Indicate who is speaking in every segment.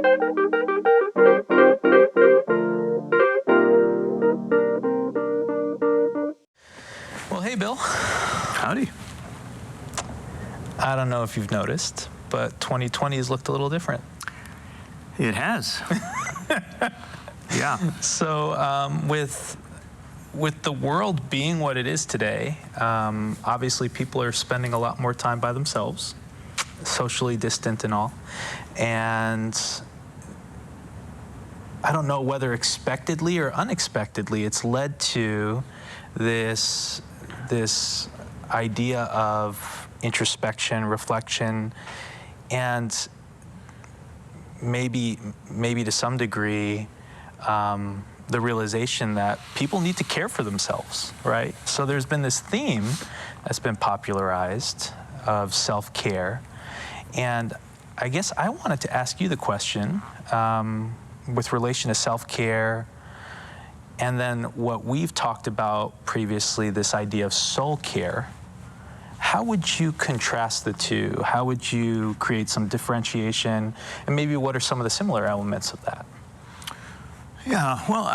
Speaker 1: Well, hey, Bill.
Speaker 2: Howdy.
Speaker 1: I don't know if you've noticed, but 2020 has looked a little different.
Speaker 2: It has. Yeah.
Speaker 1: So with the world being what it is today, obviously people are spending a lot more time by themselves, socially distant and all. And I don't know whether expectedly or unexpectedly, it's led to this idea of introspection, reflection, and maybe to some degree, the realization that people need to care for themselves, right? So there's been this theme that's been popularized of self-care. And I guess I wanted to ask you the question with relation to self-care, and then what we've talked about previously, this idea of soul care. How would you contrast the two? How would you create some differentiation? And maybe what are some of the similar elements of that?
Speaker 2: Yeah, well,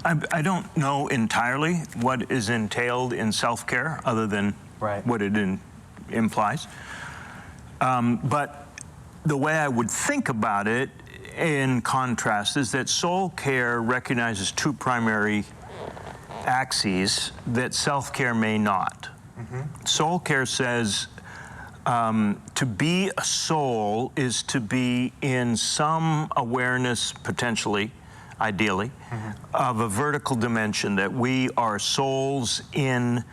Speaker 2: I don't know entirely what is entailed in self-care other than what it implies. But the way I would think about it in contrast is that soul care recognizes two primary axes that self-care may not. Mm-hmm. Soul care says to be a soul is to be in some awareness, potentially, ideally, of a vertical dimension, that we are souls in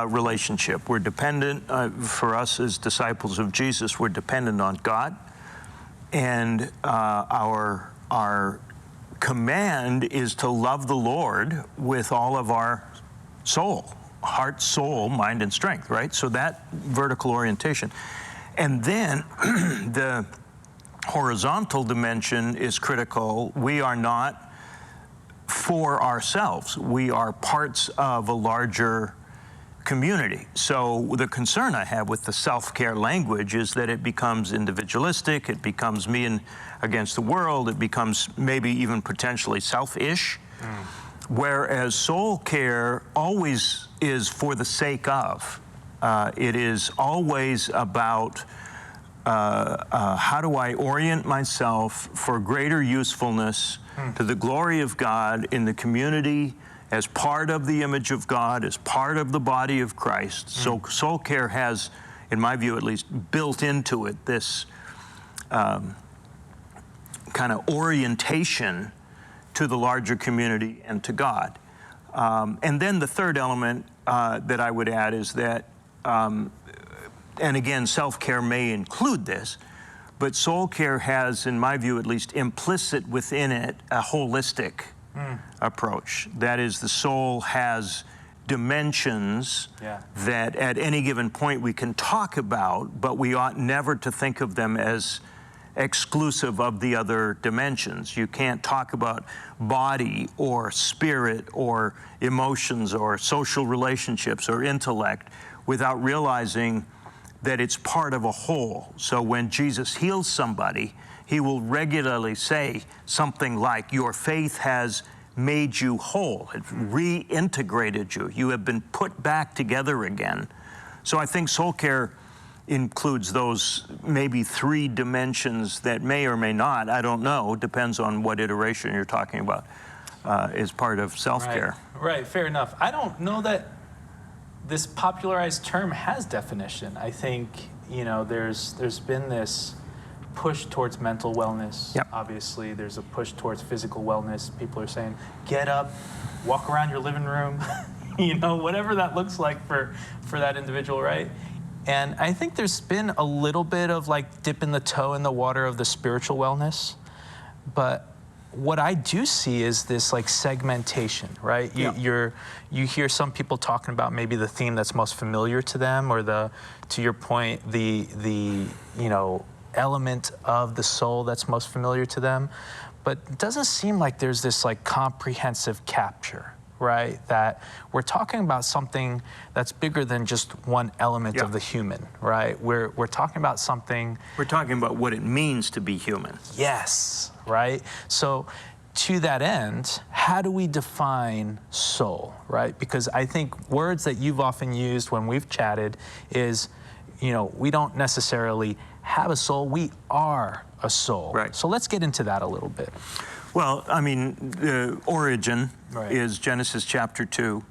Speaker 2: relationship. We're dependent, for us as disciples of Jesus, we're dependent on God. And our command is to love the Lord with all of our soul. Heart, soul, mind, and strength, right? So that vertical orientation. And then the horizontal dimension is critical. We are not for ourselves. We are parts of a larger community. So the concern I have with the self-care language is that it becomes individualistic, it becomes me and against the world, it becomes maybe even potentially selfish. Whereas soul care always is for the sake of. It is always about how do I orient myself for greater usefulness to the glory of God in the community, as part of the image of God, as part of the body of Christ. So soul care has, in my view at least, built into it this kind of orientation to the larger community and to God. And then the third element that I would add is that, and again, self-care may include this, but soul care has, in my view at least, implicit within it a holistic approach. That is, the soul has dimensions that at any given point we can talk about, but we ought never to think of them as exclusive of the other dimensions. You can't talk about body or spirit or emotions or social relationships or intellect without realizing that it's part of a whole. So when Jesus heals somebody, he will regularly say something like, your faith has made you whole. It reintegrated you. You have been put back together again. So I think soul care includes those maybe three dimensions that may or may not, I don't know, depends on what iteration you're talking about, is part of self-care.
Speaker 1: Right, fair enough. I don't know that this popularized term has definition. I think, there's been this push towards mental wellness. Obviously, there's a push towards physical wellness. People are saying, get up, walk around your living room, whatever that looks like for that individual, right? And I think there's been a little bit of like dipping the toe in the water of the spiritual wellness. But what I do see is this like segmentation, right? You hear some people talking about maybe the theme that's most familiar to them, or to your point, the element of the soul that's most familiar to them. But it doesn't seem like there's this like comprehensive capture. right? That we're talking about something that's bigger than just one element of the human, right? We're talking about something.
Speaker 2: We're talking about what it means to be human.
Speaker 1: Yes, right? So to that end, how do we define soul, right? Because I think words that you've often used when we've chatted is, we don't necessarily have a soul, we are a soul.
Speaker 2: Right.
Speaker 1: So let's get into that a little bit.
Speaker 2: Well, I mean, the origin is Genesis chapter 2,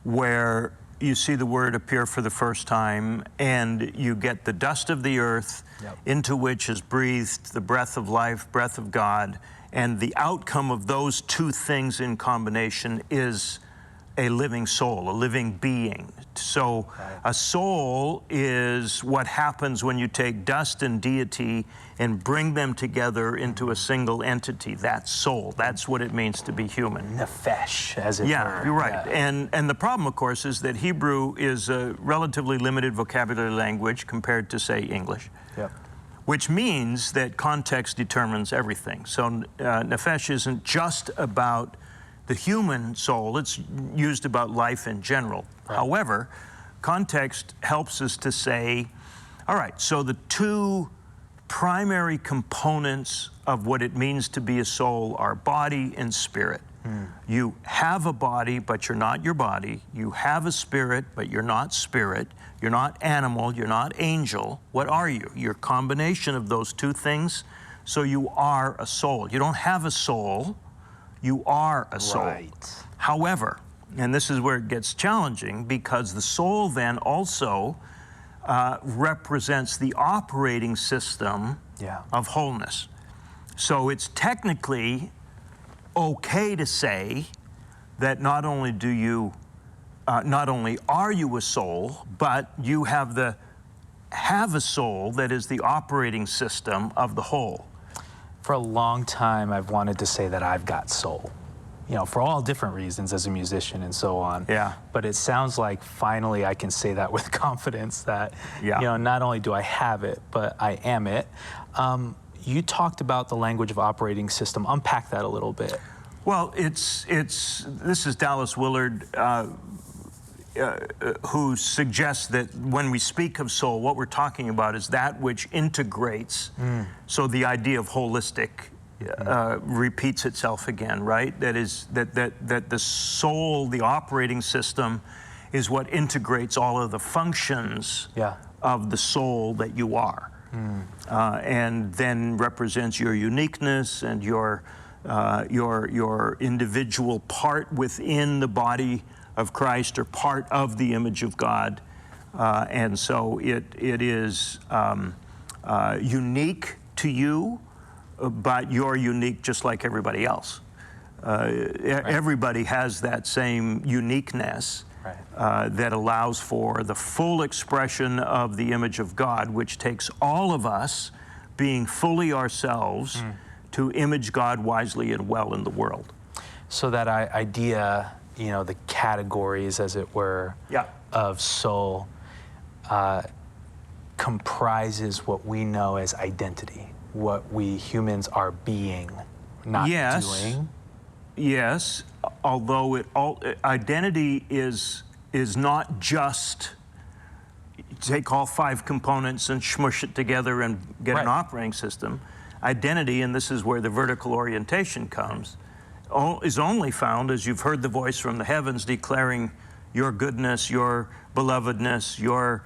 Speaker 2: where you see the word appear for the first time, and you get the dust of the earth, into which is breathed the breath of life, breath of God, and the outcome of those two things in combination is a living soul, a living being. So a soul is what happens when you take dust and deity and bring them together into a single entity. That's soul. That's what it means to be human.
Speaker 1: Nefesh, as it were.
Speaker 2: Yeah, you're right. Yeah. And the problem, of course, is that Hebrew is a relatively limited vocabulary language compared to, say, English.
Speaker 1: Yep.
Speaker 2: Which means that context determines everything. So nefesh isn't just about the human soul, it's used about life in general. Right. However, context helps us to say, all right, so the two primary components of what it means to be a soul are body and spirit. You have a body, but you're not your body. You have a spirit, but you're not spirit. You're not animal, you're not angel. What are you? You're a combination of those two things, so you are a soul. You don't have a soul, you are a soul. Right. However, and this is where it gets challenging, because the soul then also represents the operating system of wholeness. So it's technically okay to say that not only are you a soul, but you have a soul that is the operating system of the whole.
Speaker 1: For a long time, I've wanted to say that I've got soul, for all different reasons as a musician and so on.
Speaker 2: Yeah.
Speaker 1: But it sounds like finally I can say that with confidence that, not only do I have it, but I am it. You talked about the language of operating system. Unpack that a little bit.
Speaker 2: Well, this is Dallas Willard, who suggests that when we speak of soul, what we're talking about is that which integrates. So the idea of holistic repeats itself again, right? That is that the soul, the operating system, is what integrates all of the functions of the soul that you are, and then represents your uniqueness and your individual part within the body of Christ, or part of the image of God. And so it is unique to you, but you're unique just like everybody else. Everybody has that same uniqueness that allows for the full expression of the image of God, which takes all of us being fully ourselves to image God wisely and well in the world.
Speaker 1: So that idea, the categories, as it were, of soul comprises what we know as identity, what we humans are being, not doing.
Speaker 2: Yes, although identity is not just take all 5 components and smush it together and get an operating system. Identity, and this is where the vertical orientation comes, is only found as you've heard the voice from the heavens declaring your goodness, your belovedness, your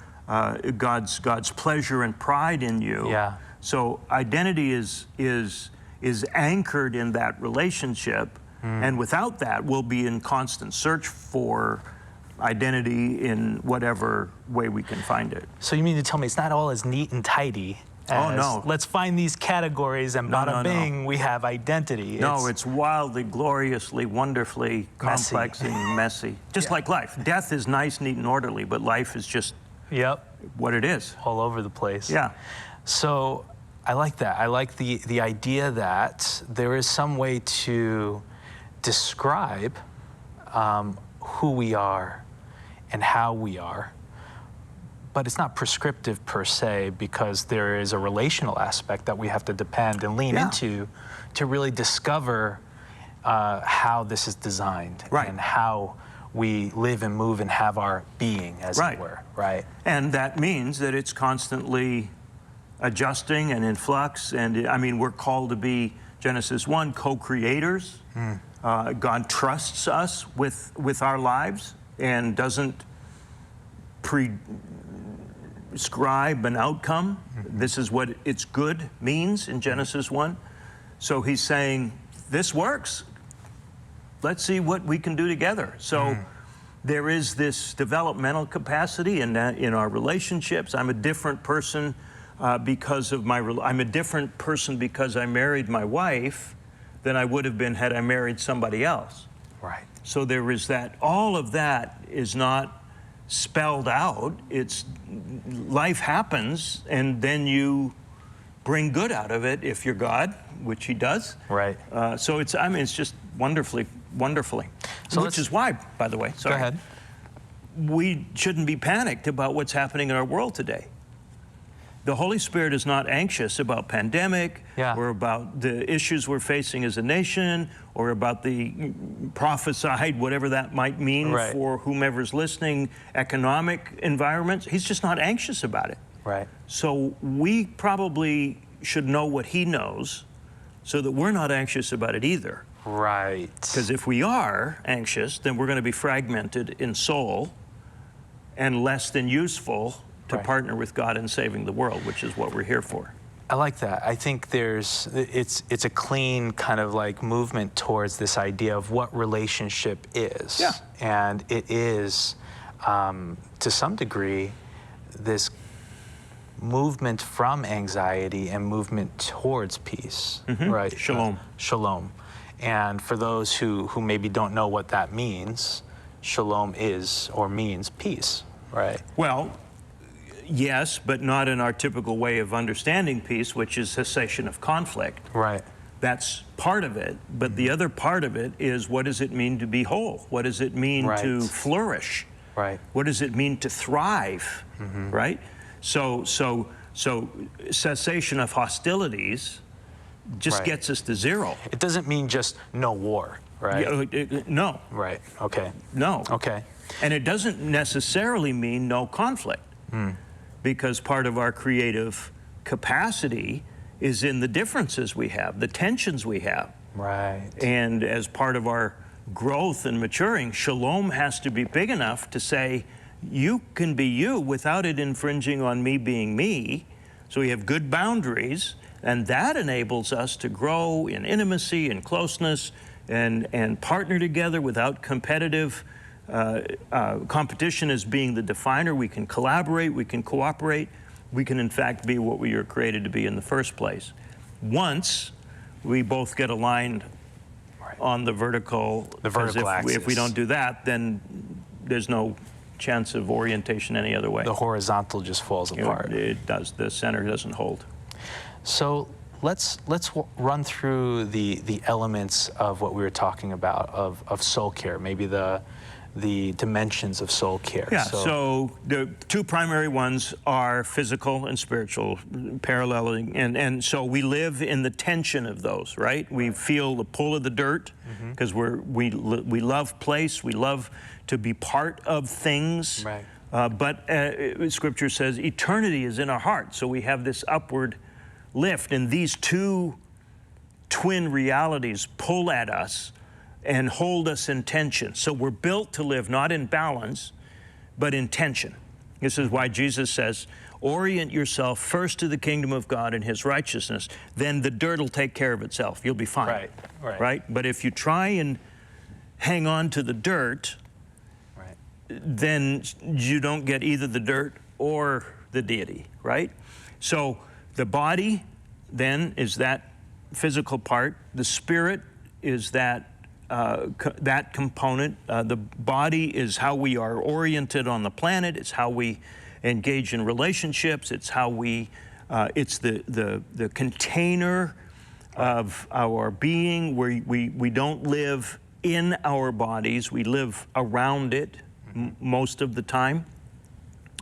Speaker 2: God's pleasure and pride in you.
Speaker 1: Yeah.
Speaker 2: So identity is anchored in that relationship, and without that, we'll be in constant search for identity in whatever way we can find it.
Speaker 1: So you mean to tell me it's not all as neat and tidy as, let's find these categories and bada bing, we have identity.
Speaker 2: No, it's wildly, gloriously, wonderfully complex and messy. Just like life. Death is nice, neat, and orderly, but life is just what it is.
Speaker 1: All over the place.
Speaker 2: Yeah.
Speaker 1: So I like that. I like the idea that there is some way to describe who we are and how we are, but it's not prescriptive per se, because there is a relational aspect that we have to depend and lean into to really discover how this is designed
Speaker 2: Right.
Speaker 1: and how we live and move and have our being, as
Speaker 2: Right.
Speaker 1: it were, right?
Speaker 2: And that means that it's constantly adjusting and in flux. And I mean, we're called to be, Genesis 1, co-creators. God trusts us with our lives and doesn't prescribe an outcome. This is what it's good means in Genesis 1. So he's saying, this works. Let's see what we can do together. So there is this developmental capacity in our relationships. I'm a different person because I married my wife than I would have been had I married somebody else.
Speaker 1: Right.
Speaker 2: So there is that. All of that is not spelled out. It's life happens, and then you bring good out of it if you're God, which He does.
Speaker 1: Right.
Speaker 2: So it's just wonderfully.
Speaker 1: So
Speaker 2: Which is why, by the way, sorry,
Speaker 1: Go ahead.
Speaker 2: we shouldn't be panicked about what's happening in our world today. The Holy Spirit is not anxious about pandemic or about the issues we're facing as a nation or about the prophesied, whatever that might mean for whomever's listening, economic environments. He's just not anxious about it.
Speaker 1: Right.
Speaker 2: So we probably should know what He knows so that we're not anxious about it either.
Speaker 1: Right.
Speaker 2: Because if we are anxious, then we're going to be fragmented in soul and less than useful to partner with God in saving the world, which is what we're here for.
Speaker 1: I like that. I think it's a clean kind of like movement towards this idea of what relationship is.
Speaker 2: Yeah.
Speaker 1: And it is, to some degree, this movement from anxiety and movement towards peace, right?
Speaker 2: Shalom.
Speaker 1: Shalom. And for those who maybe don't know what that means, shalom is or means peace, right?
Speaker 2: Well, yes, but not in our typical way of understanding peace, which is cessation of conflict.
Speaker 1: Right.
Speaker 2: That's part of it, but the other part of it is, what does it mean to be whole? What does it mean to flourish?
Speaker 1: Right.
Speaker 2: What does it mean to thrive? Right? So cessation of hostilities just gets us to zero.
Speaker 1: It doesn't mean just no war, right?
Speaker 2: No.
Speaker 1: Right. Okay.
Speaker 2: No.
Speaker 1: Okay.
Speaker 2: And it doesn't necessarily mean no conflict, because part of our creative capacity is in the differences we have, the tensions we have.
Speaker 1: Right.
Speaker 2: And as part of our growth and maturing, shalom has to be big enough to say, you can be you without it infringing on me being me. So we have good boundaries, and that enables us to grow in intimacy and closeness and partner together without competitive competition as being the definer. We can collaborate, we can cooperate, we can in fact be what we were created to be in the first place. Once we both get aligned on the vertical
Speaker 1: axis.
Speaker 2: If we don't do that, then there's no chance of orientation any other way.
Speaker 1: The horizontal just falls apart.
Speaker 2: It does. The center doesn't hold.
Speaker 1: So let's run through the elements of what we were talking about of soul care, maybe the dimensions of soul care.
Speaker 2: Yeah, so the two primary ones are physical and spiritual, paralleling, and so we live in the tension of those, right? We feel the pull of the dirt because we love place, we love to be part of things, but Scripture says eternity is in our heart, so we have this upward lift, and these two twin realities pull at us and hold us in tension. So we're built to live not in balance, but in tension. This is why Jesus says, orient yourself first to the kingdom of God and His righteousness, then the dirt will take care of itself. You'll be fine. Right? But if you try and hang on to the dirt, then you don't get either the dirt or the deity, right? So the body then is that physical part. The spirit is that component. The body is how we are oriented on the planet. It's how we engage in relationships. It's how we, it's the container of our being where we don't live in our bodies. We live around it most of the time.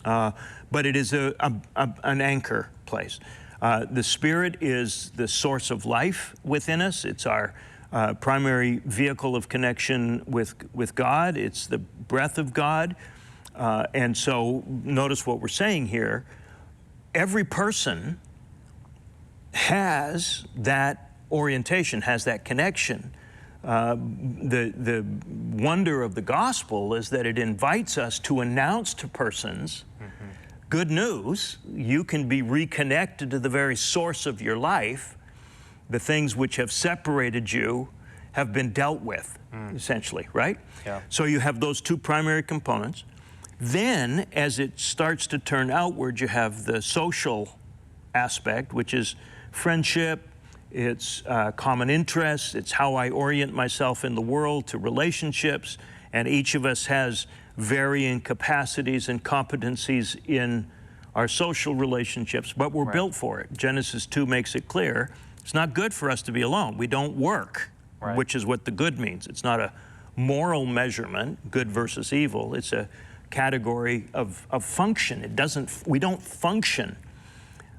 Speaker 2: But it is an anchor place. The spirit is the source of life within us. It's our primary vehicle of connection with God. It's the breath of God. And so notice what we're saying here. Every person has that orientation, has that connection. The wonder of the gospel is that it invites us to announce to persons good news. You can be reconnected to the very source of your life. The things which have separated you have been dealt with, essentially, right?
Speaker 1: Yeah.
Speaker 2: So you have those two primary components. Then, as it starts to turn outward, you have the social aspect, which is friendship, it's common interests, it's how I orient myself in the world to relationships, and each of us has varying capacities and competencies in our social relationships, but we're built for it. Genesis 2 makes it clear, it's not good for us to be alone. We don't work, which is what the good means. It's not a moral measurement, good versus evil. It's a category of function. We don't function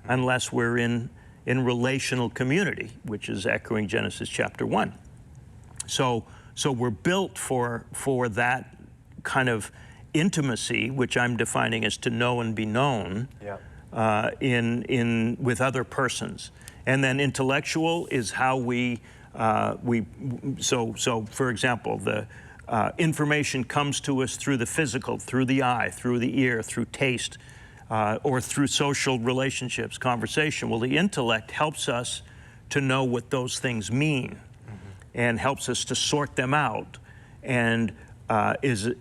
Speaker 2: unless we're in relational community, which is echoing Genesis chapter 1. So we're built for that kind of intimacy, which I'm defining as to know and be known with other persons. And then intellectual is how so for example, the information comes to us through the physical, through the eye, through the ear, through taste, or through social relationships, conversation. Well, the intellect helps us to know what those things mean and helps us to sort them out, and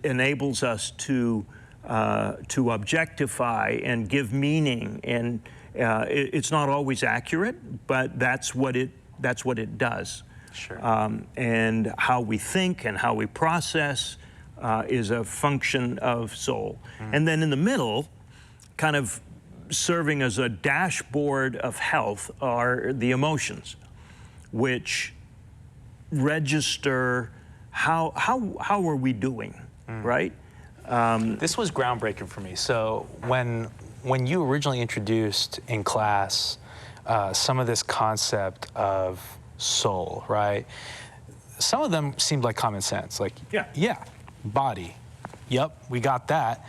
Speaker 2: enables us to objectify and give meaning. And it's not always accurate, but that's what it does.
Speaker 1: Sure.
Speaker 2: And how we think and how we process is a function of soul. And then in the middle, kind of serving as a dashboard of health, are the emotions, which register how are we doing, right?
Speaker 1: This was groundbreaking for me. So when you originally introduced in class some of this concept of soul, right? Some of them seemed like common sense, like body, yep, we got that.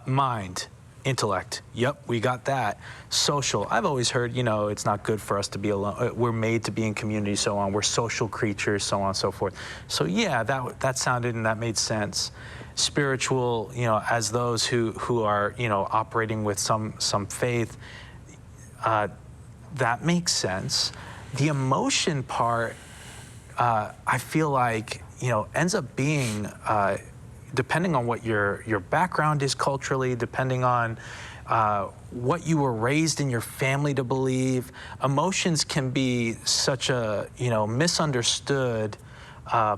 Speaker 1: Mind, intellect, yep, we got that. Social, I've always heard, it's not good for us to be alone. We're made to be in community, so on. We're social creatures, so on and so forth. So yeah, that sounded and that made sense. Spiritual, as those who are, operating with some faith, that makes sense. The emotion part, I feel like, ends up being, depending on what your background is culturally, depending on what you were raised in your family to believe, emotions can be such a, misunderstood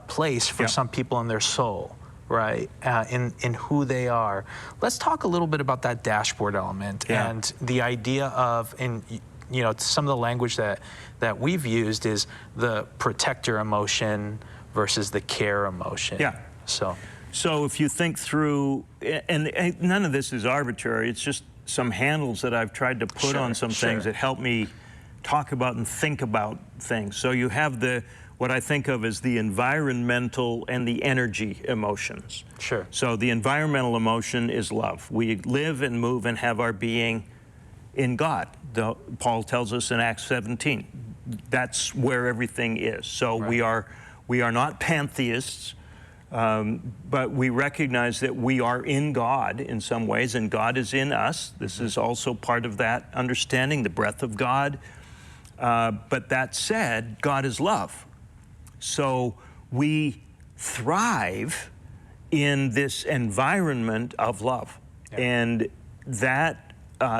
Speaker 1: place for some people in their soul, right? In who they are. Let's talk a little bit about that dashboard element and the idea of, some of the language that we've used is the protector emotion versus the care emotion.
Speaker 2: Yeah. So if you think through, and none of this is arbitrary, it's just some handles that I've tried to put on some things that help me talk about and think about things. So you have what I think of as the environmental and the energy emotions.
Speaker 1: Sure.
Speaker 2: So the environmental emotion is love. We live and move and have our being in God. Paul tells us in Acts 17, that's where everything is. So we are not pantheists, but we recognize that we are in God in some ways, and God is in us. This is also part of that understanding, the breath of God. But that said, God is love. So we thrive in this environment of love. And that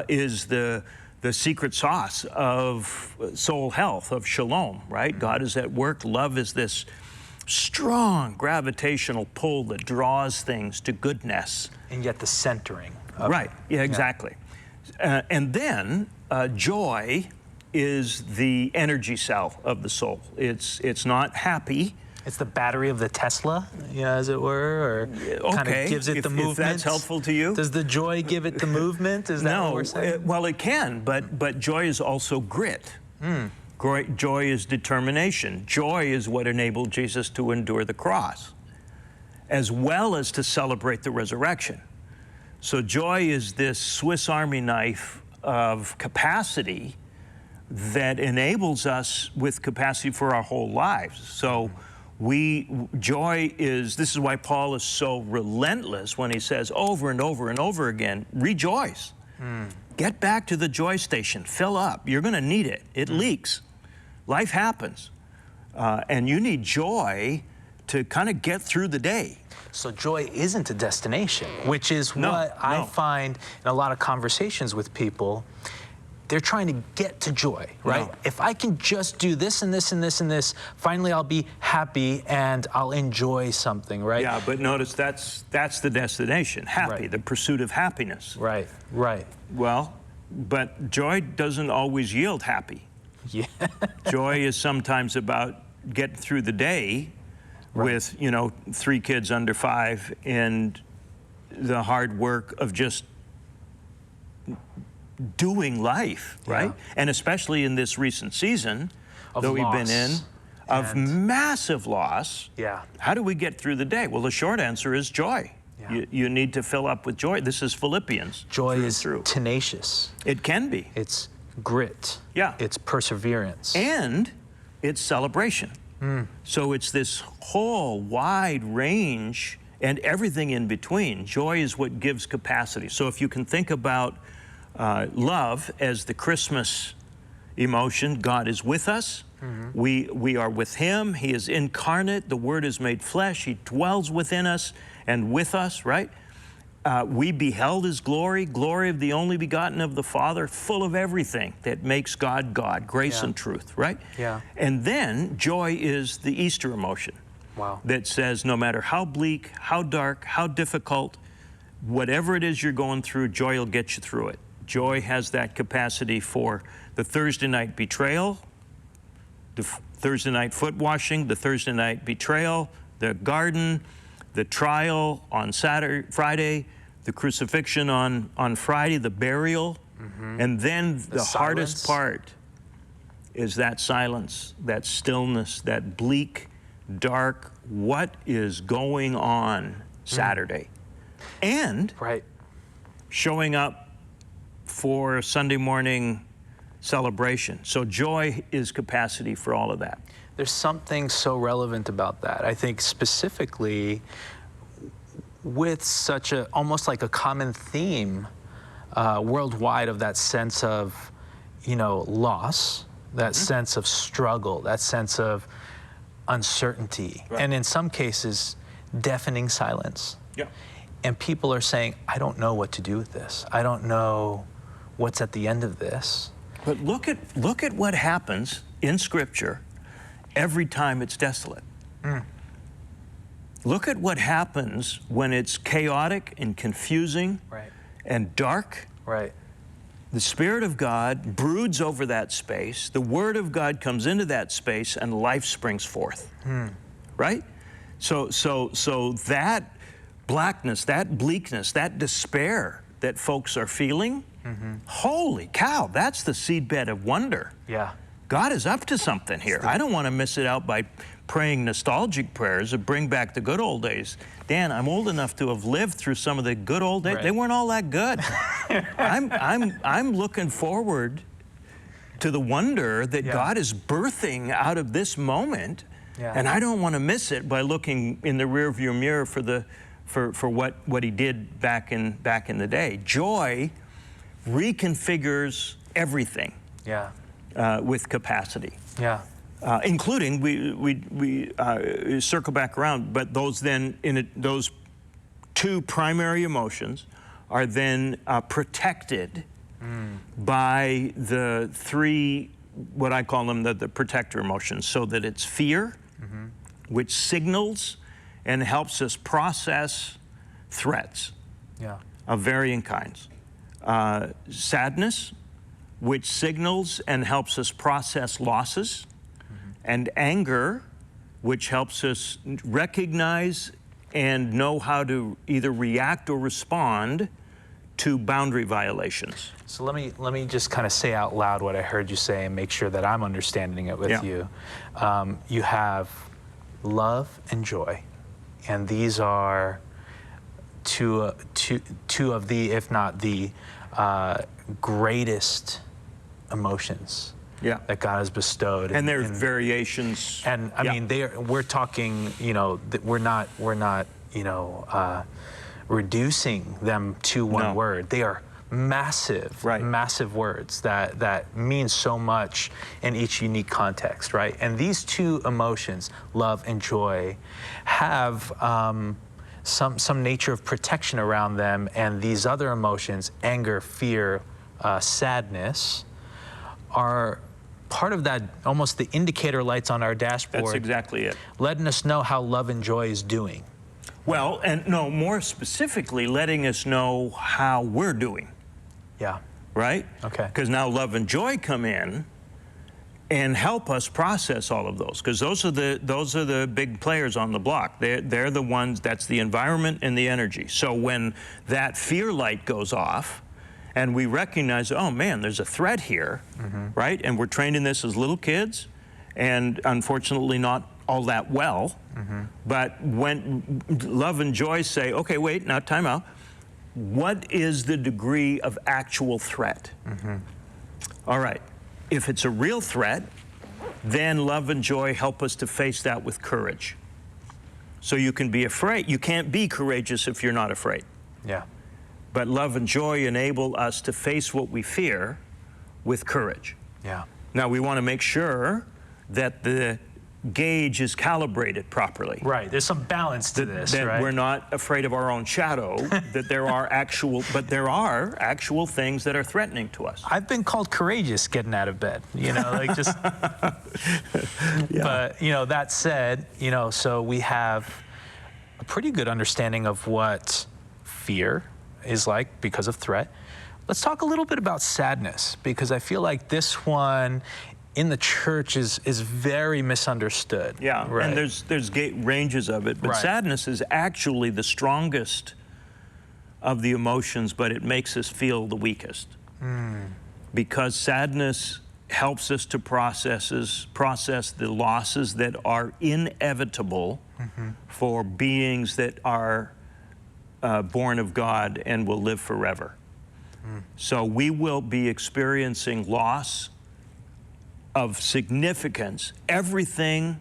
Speaker 2: is the secret sauce of soul health, of shalom, right? God is at work. Love is this strong gravitational pull that draws things to goodness.
Speaker 1: And yet the centering.
Speaker 2: Right, yeah, exactly. And then joy is the energy cell of the soul. It's not happy.
Speaker 1: It's the battery of the Tesla, as it were, or kind of gives it the movement. If
Speaker 2: that's helpful to you.
Speaker 1: Does the joy give it the movement? Is that what we're saying?
Speaker 2: Well, it can, but joy is also grit. Joy is determination. Joy is what enabled Jesus to endure the cross, as well as to celebrate the resurrection. So joy is this Swiss Army knife of capacity that enables us with capacity for our whole lives. So joy is, this is why Paul is so relentless when he says over and over and over again, rejoice. Get back to the joy station, fill up. You're gonna need it. It leaks. Life happens. And you need joy to kind of get through the day.
Speaker 1: So joy isn't a destination, which is what I find in a lot of conversations with people. They're trying to get to joy, right?
Speaker 2: No.
Speaker 1: If I can just do this and this and this and this, finally I'll be happy and I'll enjoy something, right?
Speaker 2: Yeah, but notice that's the destination, happy, the pursuit of happiness.
Speaker 1: Right, right.
Speaker 2: Well, but joy doesn't always yield happy.
Speaker 1: Yeah.
Speaker 2: Joy is sometimes about getting through the day with, 3 kids under 5 and the hard work of just doing life, right? And especially in this recent season that we've been in, of massive loss.
Speaker 1: Yeah.
Speaker 2: How do we get through the day? Well, the short answer is joy. Yeah. You need to fill up with joy. This is Philippians.
Speaker 1: Joy is tenacious.
Speaker 2: It can be.
Speaker 1: It's grit.
Speaker 2: Yeah.
Speaker 1: It's perseverance.
Speaker 2: And it's celebration. So it's this whole wide range and everything in between. Joy is what gives capacity. So if you can think about love as the Christmas emotion, God is with us. We are with Him. He is incarnate. The Word is made flesh. He dwells within us and with us, right? We beheld His glory, glory of the only begotten of the Father, full of everything that makes God God, grace and truth, right?
Speaker 1: Yeah.
Speaker 2: And then joy is the Easter emotion.
Speaker 1: Wow.
Speaker 2: That says no matter how bleak, how dark, how difficult, whatever it is you're going through, joy will get you through it. Joy has that capacity for the Thursday night betrayal, the Thursday night foot washing, the Thursday night betrayal, the garden, the trial on Friday, the crucifixion on Friday, the burial, and then the hardest part is that silence, that stillness, that bleak, dark, what is going on Saturday? And showing up for Sunday morning celebration. So joy is capacity for all of that.
Speaker 1: There's something so relevant about that. I think specifically with such a, almost like a common theme worldwide of that sense of, loss, that sense of struggle, that sense of uncertainty, and in some cases, deafening silence.
Speaker 2: Yeah.
Speaker 1: And people are saying, I don't know what to do with this. I don't know what's at the end of this.
Speaker 2: But look at what happens in Scripture every time it's desolate. Look at what happens when it's chaotic and confusing and dark. The Spirit of God broods over that space. The Word of God comes into that space and life springs forth. Right? So that blackness, that bleakness, that despair that folks are feeling, holy cow, that's the seedbed of wonder.
Speaker 1: Yeah.
Speaker 2: God is up to something here. I don't want to miss it out by praying nostalgic prayers that bring back the good old days. Dan, I'm old enough to have lived through some of the good old days. They weren't all that good. I'm looking forward to the wonder that God is birthing out of this moment, and I don't want to miss it by looking in the rearview mirror for what He did back in the day. Joy reconfigures everything. With capacity. Including, we circle back around, but those then, those 2 primary emotions are then protected by the 3, what I call them, the protector emotions, so that it's fear, which signals and helps us process threats of varying kinds. Sadness, which signals and helps us process losses, and anger, which helps us recognize and know how to either react or respond to boundary violations.
Speaker 1: So let me just kind of say out loud what I heard you say and make sure that I'm understanding it with you. You have love and joy, and these are two of the, if not the greatest emotions that God has bestowed.
Speaker 2: And there's variations.
Speaker 1: And I mean, we're talking, you know, we're not, you know, reducing them to one word. They are massive, massive words that mean so much in each unique context, right? And these two emotions, love and joy, have some nature of protection around them, and these other emotions, anger, fear, sadness, are part of that, almost the indicator lights on our dashboard.
Speaker 2: That's exactly it.
Speaker 1: Letting us know how love and joy is doing.
Speaker 2: Well, and no, more specifically, letting us know how we're doing.
Speaker 1: Yeah.
Speaker 2: Right?
Speaker 1: Okay.
Speaker 2: Because now love and joy come in and help us process all of those, because those are the big players on the block. They're the ones, that's the environment and the energy. So when that fear light goes off and we recognize, oh man, there's a threat here, right? And we're trained in this as little kids, and unfortunately not all that well. But when love and joy say, okay, wait, now time out. What is the degree of actual threat? All right. If it's a real threat, then love and joy help us to face that with courage. So you can be afraid. You can't be courageous if you're not afraid.
Speaker 1: Yeah.
Speaker 2: But love and joy enable us to face what we fear with courage.
Speaker 1: Yeah.
Speaker 2: Now, we want to make sure that the gauge is calibrated properly.
Speaker 1: Right. There's some balance to this,
Speaker 2: that
Speaker 1: right?
Speaker 2: we're not afraid of our own shadow, that there are actual things that are threatening to us.
Speaker 1: I've been called courageous getting out of bed, you know, like just, but, you know, that said, you know, so we have a pretty good understanding of what fear is like because of threat. Let's talk a little bit about sadness, because I feel like this one in the church is very misunderstood.
Speaker 2: Yeah,
Speaker 1: right?
Speaker 2: and there's ranges of it, but sadness is actually the strongest of the emotions, but it makes us feel the weakest. Because sadness helps us to process the losses that are inevitable for beings that are born of God and will live forever. So we will be experiencing loss of significance. Everything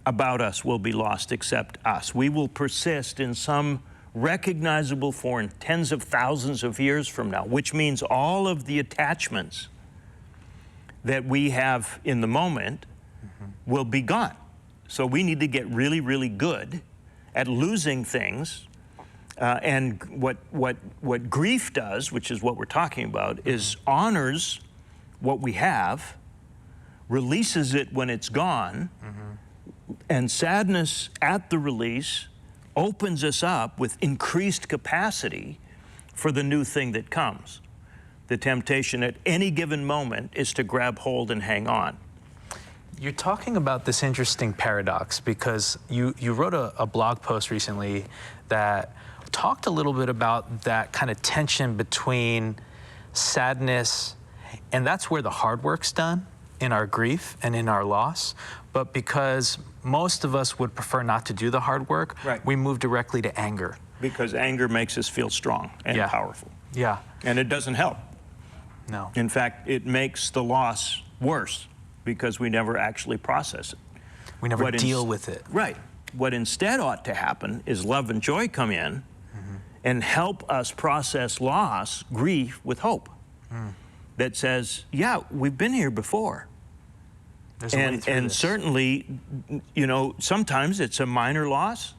Speaker 2: about us will be lost except us. We will persist in some recognizable form tens of thousands of years from now, which means all of the attachments that we have in the moment will be gone. So we need to get really, really good at losing things. And what grief does, which is what we're talking about, is honors what we have, releases it when it's gone, and sadness at the release opens us up with increased capacity for the new thing that comes. The temptation at any given moment is to grab hold and hang on.
Speaker 1: You're talking about this interesting paradox, because you wrote a blog post recently that talked a little bit about that kind of tension between sadness, and that's where the hard work's done, in our grief and in our loss. But because most of us would prefer not to do the hard work, we move directly to anger.
Speaker 2: Because anger makes us feel strong and powerful.
Speaker 1: Yeah.
Speaker 2: And it doesn't help.
Speaker 1: No.
Speaker 2: In fact, it makes the loss worse because we never actually process it.
Speaker 1: We never deal with it.
Speaker 2: Right. What instead ought to happen is love and joy come in and help us process loss, grief, with hope. That says, yeah, we've been here before. And certainly, you know, sometimes it's a minor loss,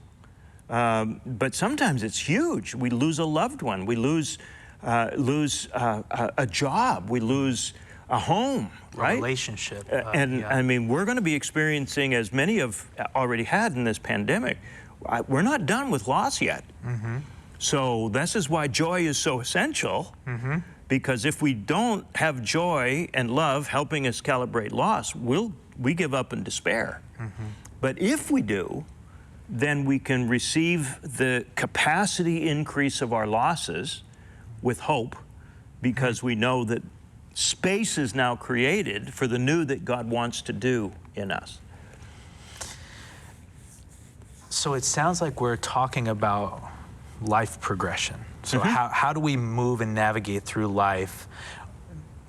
Speaker 2: but sometimes it's huge. We lose a loved one. We lose a job. We lose a home, right?
Speaker 1: A relationship.
Speaker 2: I mean, we're going to be experiencing, as many have already had in this pandemic, we're not done with loss yet. So this is why joy is so essential. Because if we don't have joy and love helping us calibrate loss, we give up in despair. But if we do, then we can receive the capacity increase of our losses with hope, because we know that space is now created for the new that God wants to do in us.
Speaker 1: So it sounds like we're talking about life progression. So how do we move and navigate through life,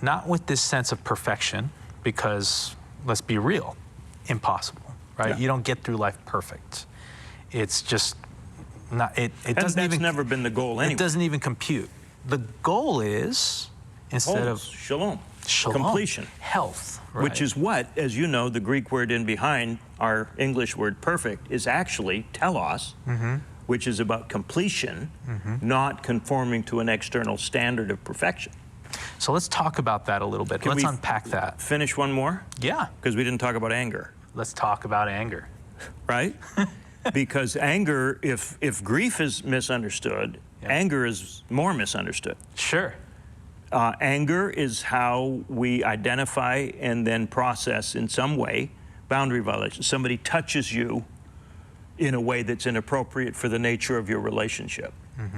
Speaker 1: not with this sense of perfection, because let's be real, impossible, right?
Speaker 2: Yeah.
Speaker 1: You don't get through life perfect. It's just not, it doesn't
Speaker 2: That's
Speaker 1: even,
Speaker 2: never been the goal anyway.
Speaker 1: it doesn't even compute. The goal is, instead of
Speaker 2: Shalom.
Speaker 1: shalom,
Speaker 2: Completion.
Speaker 1: health, right?
Speaker 2: Which is what, as you know, the Greek word in behind our English word perfect is actually telos, which is about completion, not conforming to an external standard of perfection.
Speaker 1: So let's talk about that a little bit. Let's unpack that.
Speaker 2: Finish one more?
Speaker 1: Yeah.
Speaker 2: Because we didn't talk about anger.
Speaker 1: Let's talk about anger.
Speaker 2: Right? Because anger, if grief is misunderstood, anger is more misunderstood.
Speaker 1: Sure.
Speaker 2: Anger is how we identify and then process in some way boundary violations. Somebody touches you in a way that's inappropriate for the nature of your relationship,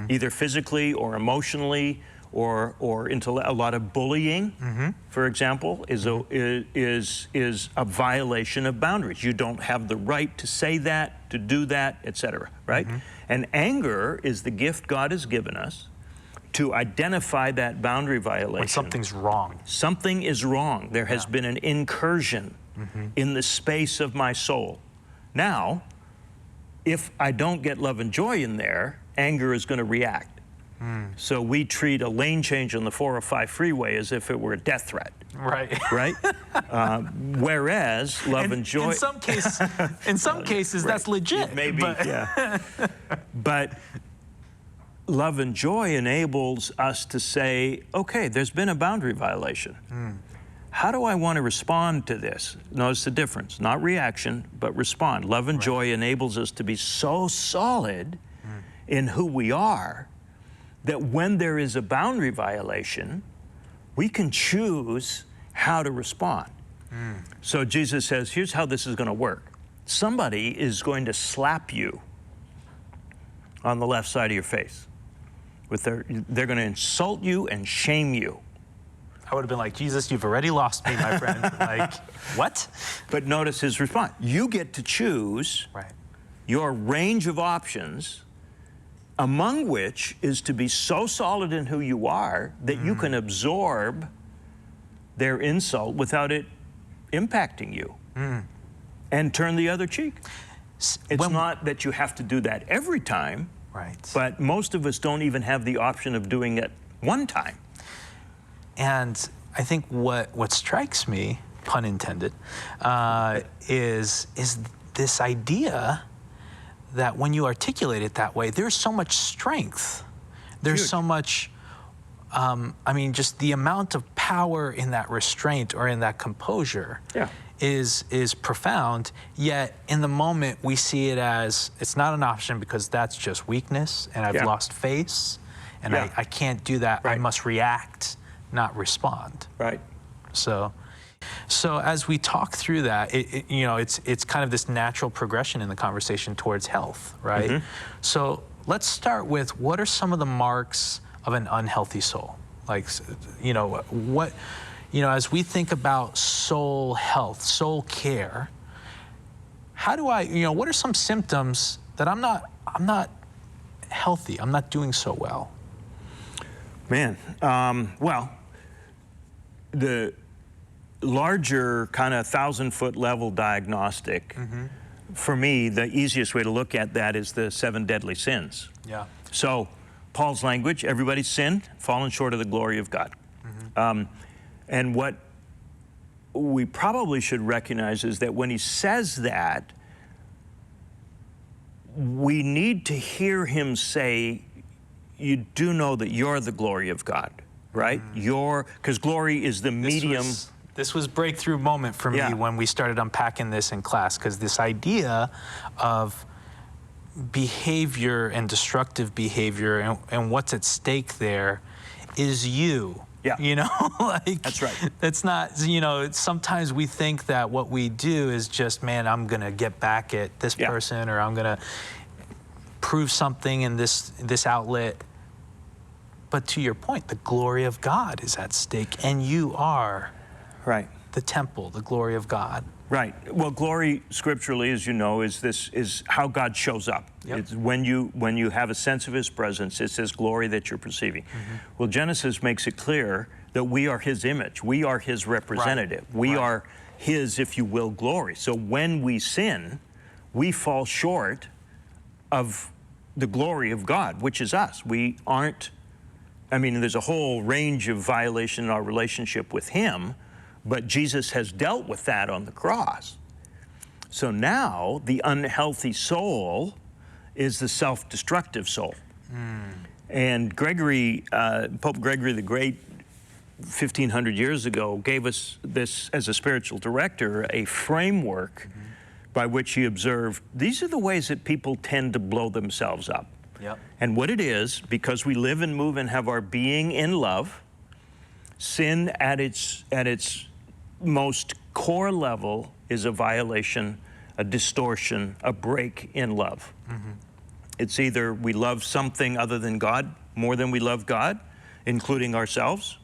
Speaker 2: either physically or emotionally, or into a lot of bullying, for example, is a violation of boundaries. You don't have the right to say that, to do that, etc. Right? And anger is the gift God has given us to identify that boundary violation.
Speaker 1: When something's wrong.
Speaker 2: Something is wrong. There has been an incursion in the space of my soul. Now, if I don't get love and joy in there, anger is going to react. So we treat a lane change on the 405 freeway as if it were a death threat.
Speaker 1: Right.
Speaker 2: Right? Whereas love and joy...
Speaker 1: In some cases, that's legit.
Speaker 2: Maybe, yeah. But love and joy enables us to say, okay, there's been a boundary violation. How do I want to respond to this? Notice the difference, not reaction, but respond. Love and joy enables us to be so solid in who we are that when there is a boundary violation, we can choose how to respond. So Jesus says, here's how this is going to work. Somebody is going to slap you on the left side of your face. They're going to insult you and shame you.
Speaker 1: I would have been like, Jesus, you've already lost me, my friend. Like, what?
Speaker 2: But notice his response. You get to choose your range of options, among which is to be so solid in who you are that you can absorb their insult without it impacting you and turn the other cheek. It's not that you have to do that every time, but most of us don't even have the option of doing it one time.
Speaker 1: And I think what strikes me, pun intended, is this idea that when you articulate it that way, there's so much strength. There's so much, I mean, just the amount of power in that restraint or in that composure is profound. Yet in the moment, we see it as, it's not an option because that's just weakness and I've lost face and I can't do that. I must react, not respond. So as we talk through that, you know, it's kind of this natural progression in the conversation towards health, right? So let's start with, what are some of the marks of an unhealthy soul? Like, you know, as we think about soul health, soul care, how do I, you know, what are some symptoms that I'm not healthy, I'm not doing so well?
Speaker 2: Man, well, the larger kind of 1,000-foot level diagnostic, for me, the easiest way to look at that is the 7 deadly sins. So Paul's language, everybody's sinned, fallen short of the glory of God. And what we probably should recognize is that when he says that, we need to hear him say, you do know that you're the glory of God, right? Because glory is the medium.
Speaker 1: This was breakthrough moment for me when we started unpacking this in class, because this idea of behavior and destructive behavior and what's at stake there is you. You know, like,
Speaker 2: that's right.
Speaker 1: It's not, you know, sometimes we think that what we do is just, man, I'm going to get back at this person, or I'm going to prove something in this outlet. But to your point, the glory of God is at stake, and you are
Speaker 2: Right.
Speaker 1: the temple, the glory of God.
Speaker 2: Right. Well, glory scripturally, as you know, is how God shows up.
Speaker 1: Yep.
Speaker 2: It's when you have a sense of his presence, it's his glory that you're perceiving. Well, Genesis makes it clear that we are his image. We are his representative.
Speaker 1: Right.
Speaker 2: We
Speaker 1: Right.
Speaker 2: are his, if you will, glory. So when we sin, we fall short of the glory of God, which is us. We aren't, I mean, there's a whole range of violation in our relationship with him, but Jesus has dealt with that on the cross. So now the unhealthy soul is the self-destructive soul. And Gregory, Pope Gregory the Great, 1,500 years ago, gave us this, as a spiritual director, a framework by which he observed, these are the ways that people tend to blow themselves up.
Speaker 1: Yep.
Speaker 2: And what it is, because we live and move and have our being in love, sin at its most core level is a violation, a distortion, a break in love. It's either we love something other than God more than we love God, including ourselves,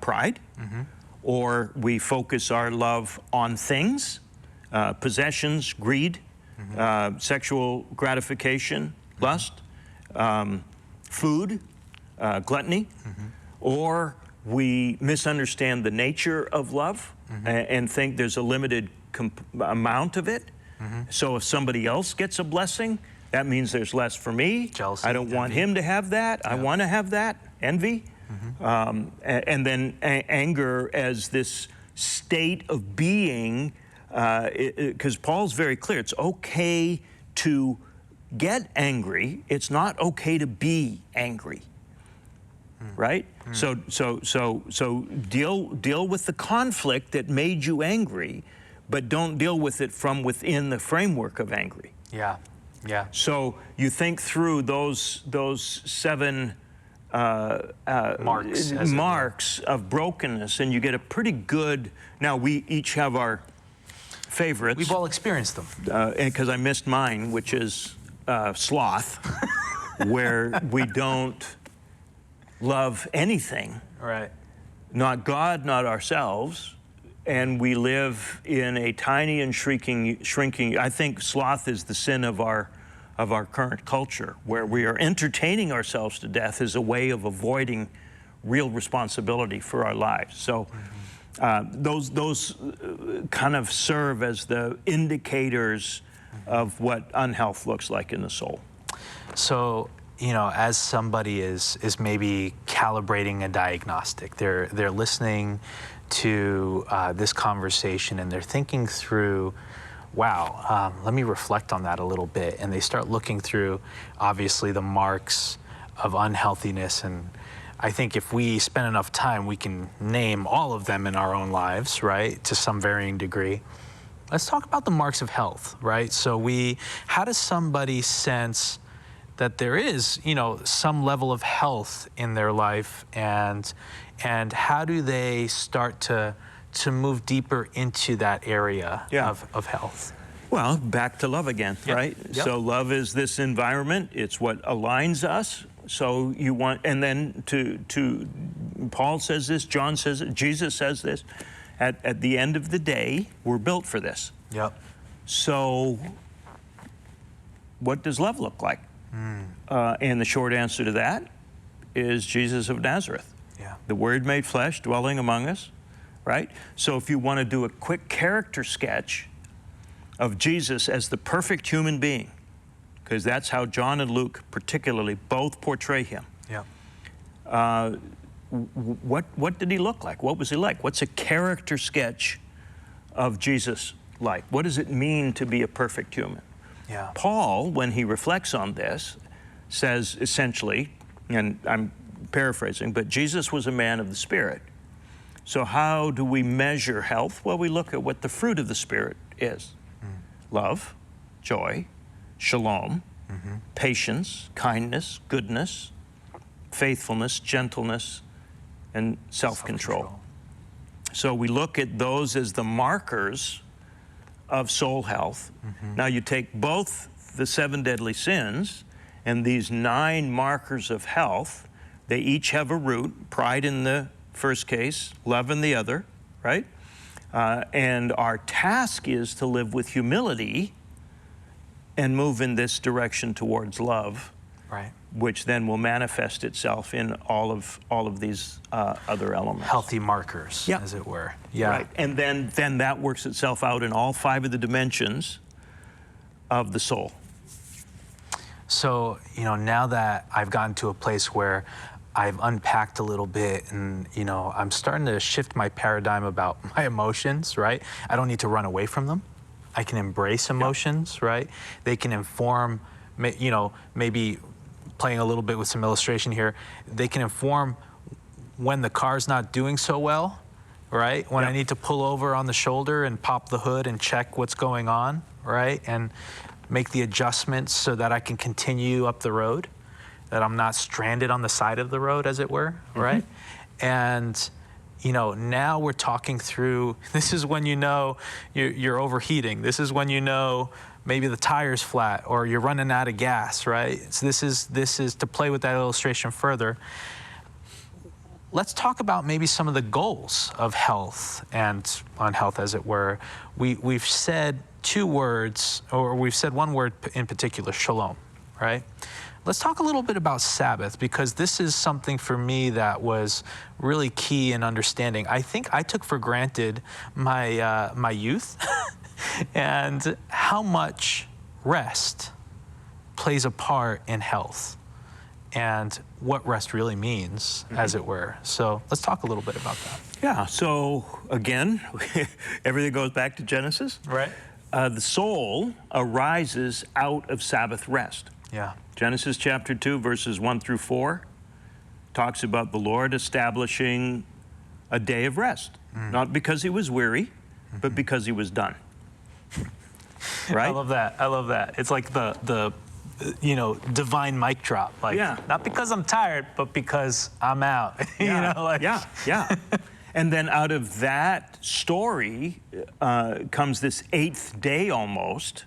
Speaker 2: pride, or we focus our love on things, possessions, greed, sexual gratification, lust, food, gluttony, or we misunderstand the nature of love and think there's a limited amount of it. So if somebody else gets a blessing, that means there's less for me.
Speaker 1: Jealousy,
Speaker 2: I don't want him to have that. I want to have that. Envy. And then anger as this state of being, because Paul's very clear, it's okay to get angry. It's not okay to be angry. Right? So deal with the conflict that made you angry, but don't deal with it from within the framework of angry.
Speaker 1: Yeah. Yeah.
Speaker 2: So you think through those 7 marks of brokenness, and you get a pretty good. Now we each have our favorites.
Speaker 1: We've all experienced them.
Speaker 2: Because I missed mine, which is sloth, where we don't love anything,
Speaker 1: Right.
Speaker 2: not God, not ourselves, and we live in a tiny and shrinking. I think sloth is the sin of our current culture, where we are entertaining ourselves to death as a way of avoiding real responsibility for our lives. So those kind of serve as the indicators of what unhealth looks like in the soul.
Speaker 1: So, you know, as somebody is maybe calibrating a diagnostic, they're listening to this conversation and they're thinking through, wow, let me reflect on that a little bit. And they start looking through, obviously, the marks of unhealthiness. And I think if we spend enough time, we can name all of them in our own lives, right, to some varying degree. Let's talk about the marks of health, right? So how does somebody sense that there is, you know, some level of health in their life, and how do they start to move deeper into that area of health?
Speaker 2: Well, back to love again, right?
Speaker 1: Yep.
Speaker 2: So love is this environment. It's what aligns us. So you want, and then to Paul says this, John says it, Jesus says this. At the end of the day, we're built for this.
Speaker 1: Yep.
Speaker 2: So what does love look like? And the short answer to that is Jesus of Nazareth.
Speaker 1: Yeah.
Speaker 2: The Word made flesh, dwelling among us, right? So if you want to do a quick character sketch of Jesus as the perfect human being, because that's how John and Luke particularly both portray him.
Speaker 1: Yeah.
Speaker 2: What did he look like? What was he like? What's a character sketch of Jesus like? What does it mean to be a perfect human?
Speaker 1: Yeah.
Speaker 2: Paul, when he reflects on this, says essentially, and I'm paraphrasing, but Jesus was a man of the Spirit. So how do we measure health? Well, we look at what the fruit of the Spirit is. Love, joy, shalom, patience, kindness, goodness, faithfulness, gentleness, and self-control. So we look at those as the markers of soul health. Now you take both the 7 deadly sins and these 9 markers of health, They each have a root, pride in the first case, love in the other, right? And our task is to live with humility and move in this direction towards love,
Speaker 1: Right.
Speaker 2: which then will manifest itself in all of these other elements.
Speaker 1: Healthy markers,
Speaker 2: Yeah.
Speaker 1: as it were. Yeah.
Speaker 2: Right. And then that works itself out in all 5 of the dimensions of the soul.
Speaker 1: So, now that I've gotten to a place where I've unpacked a little bit and, I'm starting to shift my paradigm about my emotions, right? I don't need to run away from them. I can embrace emotions, right? They can inform, maybe playing a little bit with some illustration here, they can inform when the car's not doing so well, right? When I need to pull over on the shoulder and pop the hood and check what's going on, right? And make the adjustments so that I can continue up the road, that I'm not stranded on the side of the road, as it were, right? And, now we're talking through, this is when you're overheating. This is when maybe the tire's flat or you're running out of gas, right? So this is to play with that illustration further. Let's talk about maybe some of the goals of health and unhealth, as it were. We've said 2 words, or we've said one word in particular, shalom, right? Let's talk a little bit about Sabbath, because this is something for me that was really key in understanding. I think I took for granted my youth and how much rest plays a part in health and what rest really means, as it were. So let's talk a little bit about that.
Speaker 2: Yeah, so again, everything goes back to Genesis.
Speaker 1: Right.
Speaker 2: The soul arises out of Sabbath rest.
Speaker 1: Yeah.
Speaker 2: Genesis chapter 2, verses 1 through 4, talks about the Lord establishing a day of rest. Not because he was weary, but because he was done. Right?
Speaker 1: I love that. It's like the divine mic drop. Like, not because I'm tired, but because I'm out.
Speaker 2: Yeah. And then out of that story comes this 8th day almost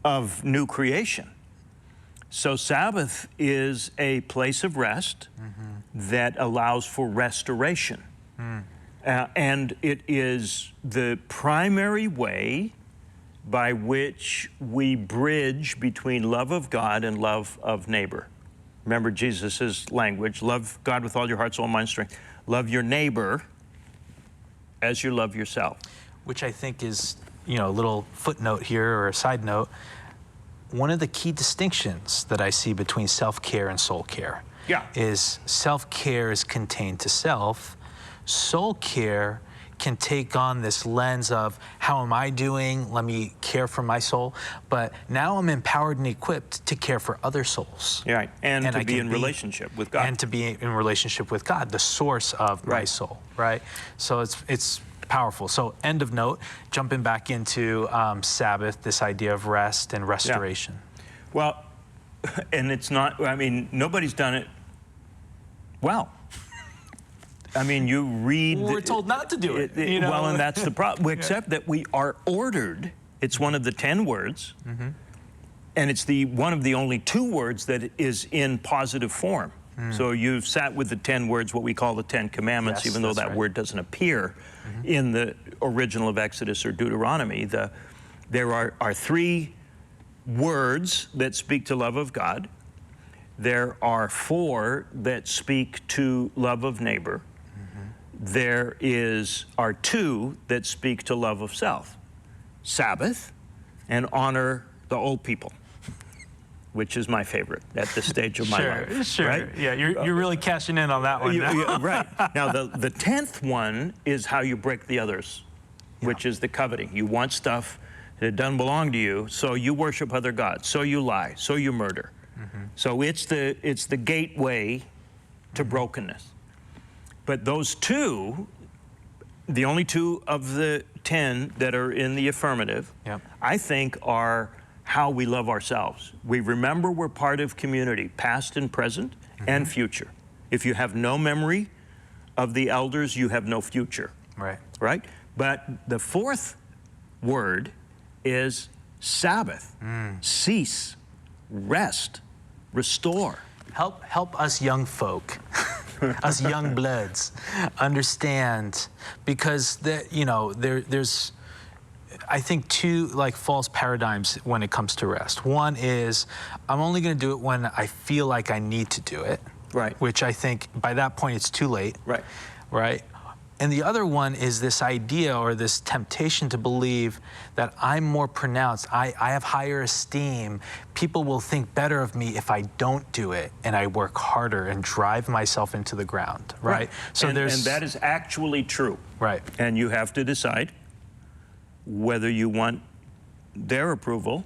Speaker 2: of new creation. So Sabbath is a place of rest that allows for restoration. And it is the primary way by which we bridge between love of God and love of neighbor. Remember Jesus' language, love God with all your heart, soul, mind, strength. Love your neighbor as you love yourself.
Speaker 1: Which I think is, a little footnote here or a side note. One of the key distinctions that I see between self-care and soul care is self-care is contained to self. Soul care can take on this lens of how am I doing? Let me care for my soul. But now I'm empowered and equipped to care for other souls.
Speaker 2: Right, and to be in relationship with God.
Speaker 1: And to be in relationship with God, the source of my soul, right? So it's powerful. So end of note, jumping back into Sabbath, this idea of rest and restoration.
Speaker 2: Yeah. Well, and it's not, nobody's done it well. You read...
Speaker 1: We're told not to do it.
Speaker 2: Well, and that's the problem, except that we are ordered. It's one of the 10 words, and it's one of the only 2 words that is in positive form. So you've sat with the 10 words, what we call the 10 Commandments, even though that word doesn't appear in the original of Exodus or Deuteronomy. There are 3 words that speak to love of God. There are 4 that speak to love of neighbor. There are 2 that speak to love of self. Sabbath and honor the old people, which is my favorite at this stage of my life.
Speaker 1: Sure.
Speaker 2: Right?
Speaker 1: Yeah, you're really cashing in on that one.
Speaker 2: Right. Now, the 10th one is how you break the others, which is the coveting. You want stuff that doesn't belong to you, so you worship other gods, so you lie, so you murder. So it's the gateway to brokenness. But those 2, the only 2 of the 10 that are in the affirmative, I think are how we love ourselves. We remember we're part of community, past and present and future. If you have no memory of the elders, you have no future. Right? But the 4th word is Sabbath. Cease, rest, restore.
Speaker 1: help us young folk, us young bloods, understand, because there's I think two false paradigms when it comes to rest. One is I'm only going to do it when I feel like I need to do it.
Speaker 2: Right.
Speaker 1: Which I think by that point it's too late.
Speaker 2: Right.
Speaker 1: Right. And the other one is this idea or this temptation to believe that I'm more pronounced, I have higher esteem, people will think better of me if I don't do it, and I work harder and drive myself into the ground, right? So
Speaker 2: and that is actually true.
Speaker 1: Right.
Speaker 2: And you have to decide whether you want their approval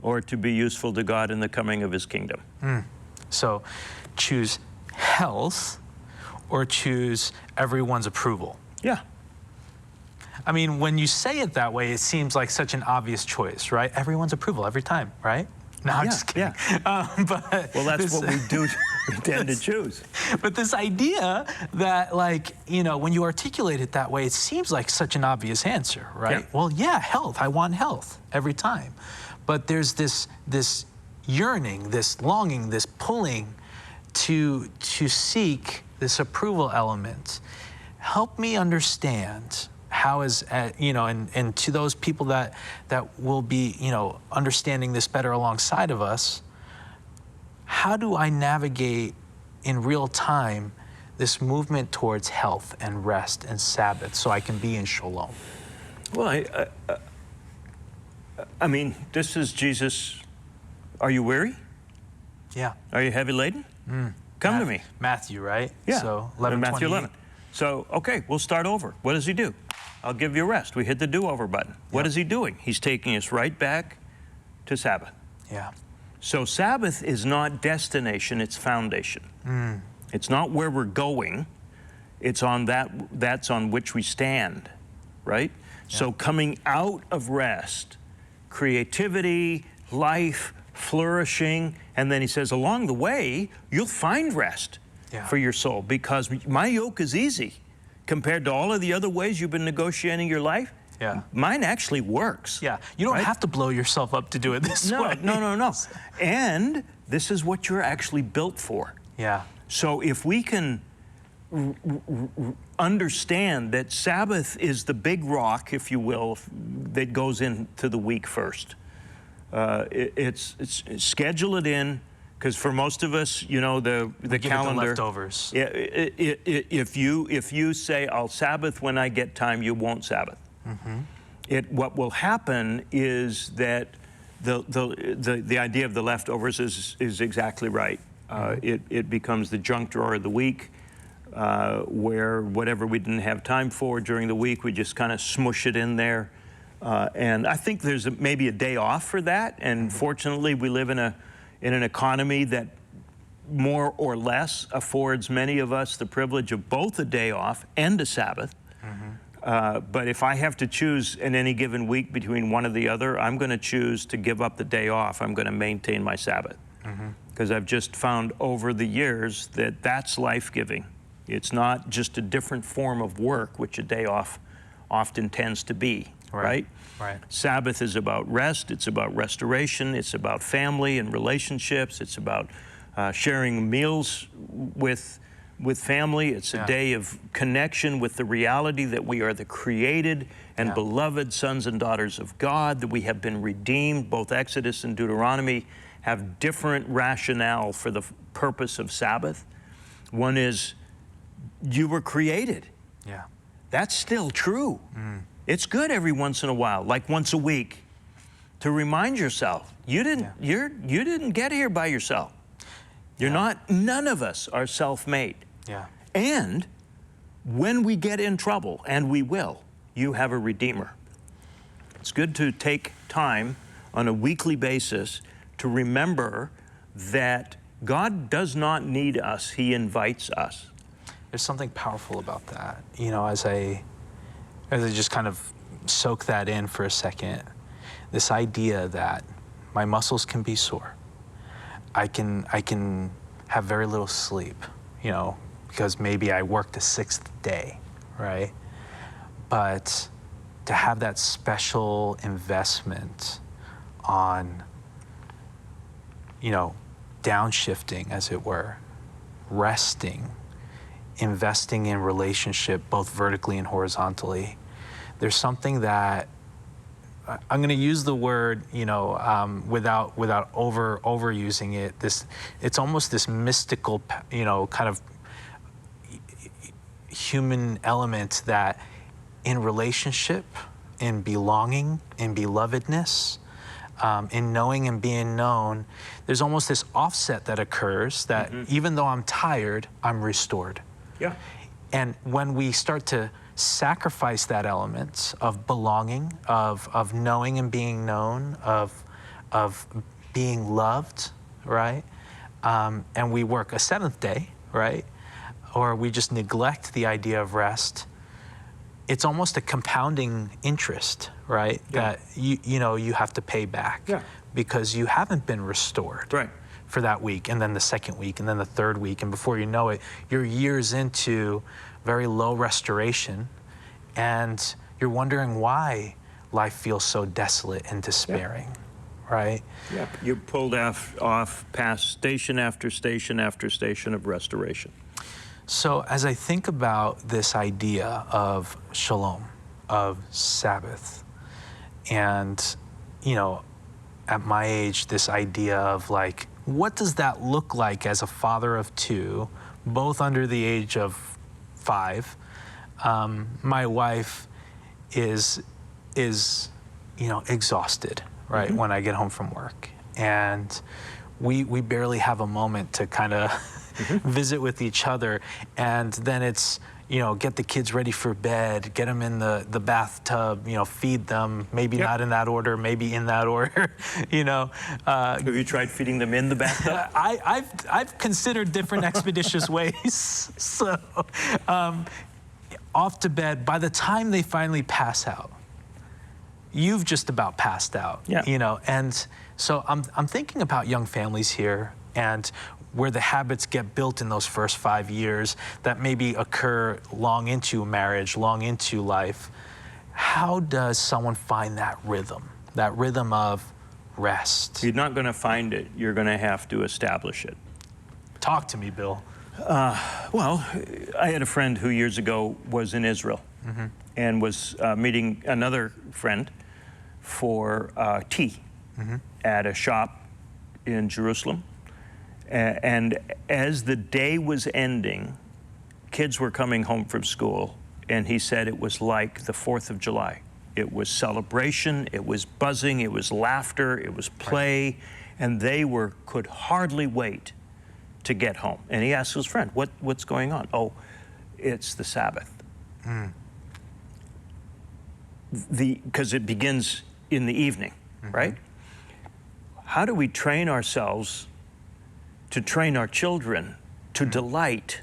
Speaker 2: or to be useful to God in the coming of his kingdom.
Speaker 1: So choose health or choose everyone's approval.
Speaker 2: Yeah.
Speaker 1: I mean, when you say it that way, it seems like such an obvious choice, right? Everyone's approval every time, right? No, I'm just kidding.
Speaker 2: Yeah. Well, that's what we do. We tend to choose.
Speaker 1: But this idea that, when you articulate it that way, it seems like such an obvious answer, right?
Speaker 2: Yeah.
Speaker 1: Well, yeah, health. I want health every time. But there's this yearning, this longing, this pulling to seek this approval element. Help me understand how is, and to those people that will be, understanding this better alongside of us, how do I navigate in real time this movement towards health and rest and Sabbath so I can be in Shalom?
Speaker 2: Well, I mean, this is Jesus. Are you weary?
Speaker 1: Yeah.
Speaker 2: Are you heavy laden? Come to me.
Speaker 1: Matthew, right?
Speaker 2: Yeah.
Speaker 1: So 11,
Speaker 2: Matthew
Speaker 1: 28.
Speaker 2: 11. So, okay, we'll start over. What does he do? I'll give you rest. We hit the do-over button. What is he doing? He's taking us right back to Sabbath.
Speaker 1: Yeah.
Speaker 2: So Sabbath is not destination, it's foundation. It's not where we're going. It's on that's on which we stand, right? Yeah. So coming out of rest, creativity, life, flourishing, and then he says, along the way, you'll find rest for your soul, because my yoke is easy compared to all of the other ways you've been negotiating your life.
Speaker 1: Yeah.
Speaker 2: Mine actually works.
Speaker 1: Yeah. You don't have to blow yourself up to do it this way.
Speaker 2: No. And this is what you're actually built for.
Speaker 1: Yeah.
Speaker 2: So if we can understand that Sabbath is the big rock, if you will, that goes into the week first. It's schedule it in, because for most of us, the calendar.
Speaker 1: The leftovers.
Speaker 2: Yeah, if you say I'll Sabbath when I get time, you won't Sabbath. What will happen is that the idea of the leftovers is exactly right. It becomes the junk drawer of the week, where whatever we didn't have time for during the week, we just kind of smush it in there. And I think there's maybe a day off for that. And fortunately, we live in an economy that more or less affords many of us the privilege of both a day off and a Sabbath. But if I have to choose in any given week between one or the other, I'm going to choose to give up the day off. I'm going to maintain my Sabbath. Because I've just found over the years that that's life-giving. It's not just a different form of work, which a day off often tends to be, right? Sabbath is about rest. It's about restoration. It's about family and relationships. It's about sharing meals with family. It's a day of connection with the reality that we are the created and beloved sons and daughters of God, that we have been redeemed. Both Exodus and Deuteronomy have different rationale for the purpose of Sabbath. One is you were created.
Speaker 1: Yeah.
Speaker 2: That's still true. It's good every once in a while, like once a week, to remind yourself you didn't get here by yourself. You're not. None of us are self-made.
Speaker 1: Yeah.
Speaker 2: And when we get in trouble, and we will, you have a Redeemer. It's good to take time on a weekly basis to remember that God does not need us, He invites us.
Speaker 1: There's something powerful about that. As I just kind of soak that in for a second, this idea that my muscles can be sore. I can have very little sleep, because maybe I worked the 6th day, right? But to have that special investment on, downshifting, as it were, resting, investing in relationship, both vertically and horizontally. There's something that I'm going to use the word, without overusing it. It's almost this mystical, kind of human element that in relationship, in belonging, in belovedness, in knowing and being known, there's almost this offset that occurs that even though I'm tired, I'm restored.
Speaker 2: Yeah.
Speaker 1: And when we start to sacrifice that element of belonging, of knowing and being known, of being loved, right? And we work a seventh day, right? Or we just neglect the idea of rest, it's almost a compounding interest, right?
Speaker 2: Yeah.
Speaker 1: That you have to pay back because you haven't been restored for that week, and then the second week, and then the third week, and before you know it, you're years into very low restoration, and you're wondering why life feels so desolate and despairing, right?
Speaker 2: Yeah, you're pulled off past station after station after station of restoration.
Speaker 1: So as I think about this idea of shalom, of Sabbath, and, at my age, this idea of like, what does that look like as a father of two, both under the age of 5? My wife is exhausted, right, when I get home from work. And we barely have a moment to kind of visit with each other. And then it's, get the kids ready for bed, get them in the bathtub, feed them, maybe not in that order, maybe in that order,
Speaker 2: Have you tried feeding them in the bathtub?
Speaker 1: I've considered different expeditious ways. So off to bed. By the time they finally pass out, you've just about passed out, and so I'm thinking about young families here and where the habits get built in those first 5 years that maybe occur long into marriage, long into life. How does someone find that rhythm of rest?
Speaker 2: You're not going to find it. You're going to have to establish it.
Speaker 1: Talk to me, Bill.
Speaker 2: Well, I had a friend who years ago was in Israel and was meeting another friend for tea at a shop in Jerusalem. And as the day was ending, kids were coming home from school, and he said it was like the 4th of July. It was celebration, it was buzzing, it was laughter, it was play, and they could hardly wait to get home. And he asked his friend, what's going on? Oh, it's the Sabbath. Because it begins in the evening, right? How do we train ourselves to train our children to delight?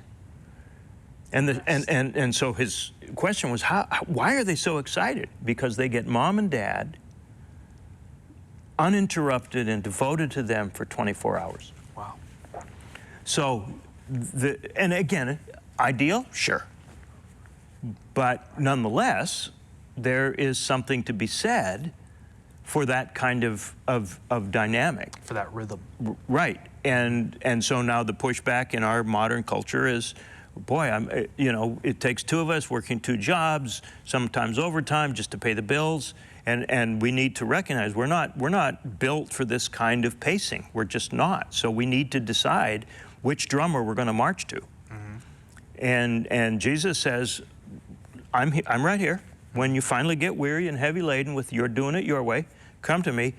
Speaker 2: And so his question was, why are they so excited? Because they get mom and dad uninterrupted and devoted to them for 24 hours.
Speaker 1: Wow.
Speaker 2: So, and again, ideal? Sure. But nonetheless, there is something to be said for that kind of dynamic.
Speaker 1: For that rhythm.
Speaker 2: Right. And so now the pushback in our modern culture is, boy, it takes two of us working 2 jobs, sometimes overtime just to pay the bills. And we need to recognize we're not built for this kind of pacing. We're just not. So we need to decide which drummer we're going to march to. And Jesus says, I'm right here. When you finally get weary and heavy laden with you're doing it your way, come to me.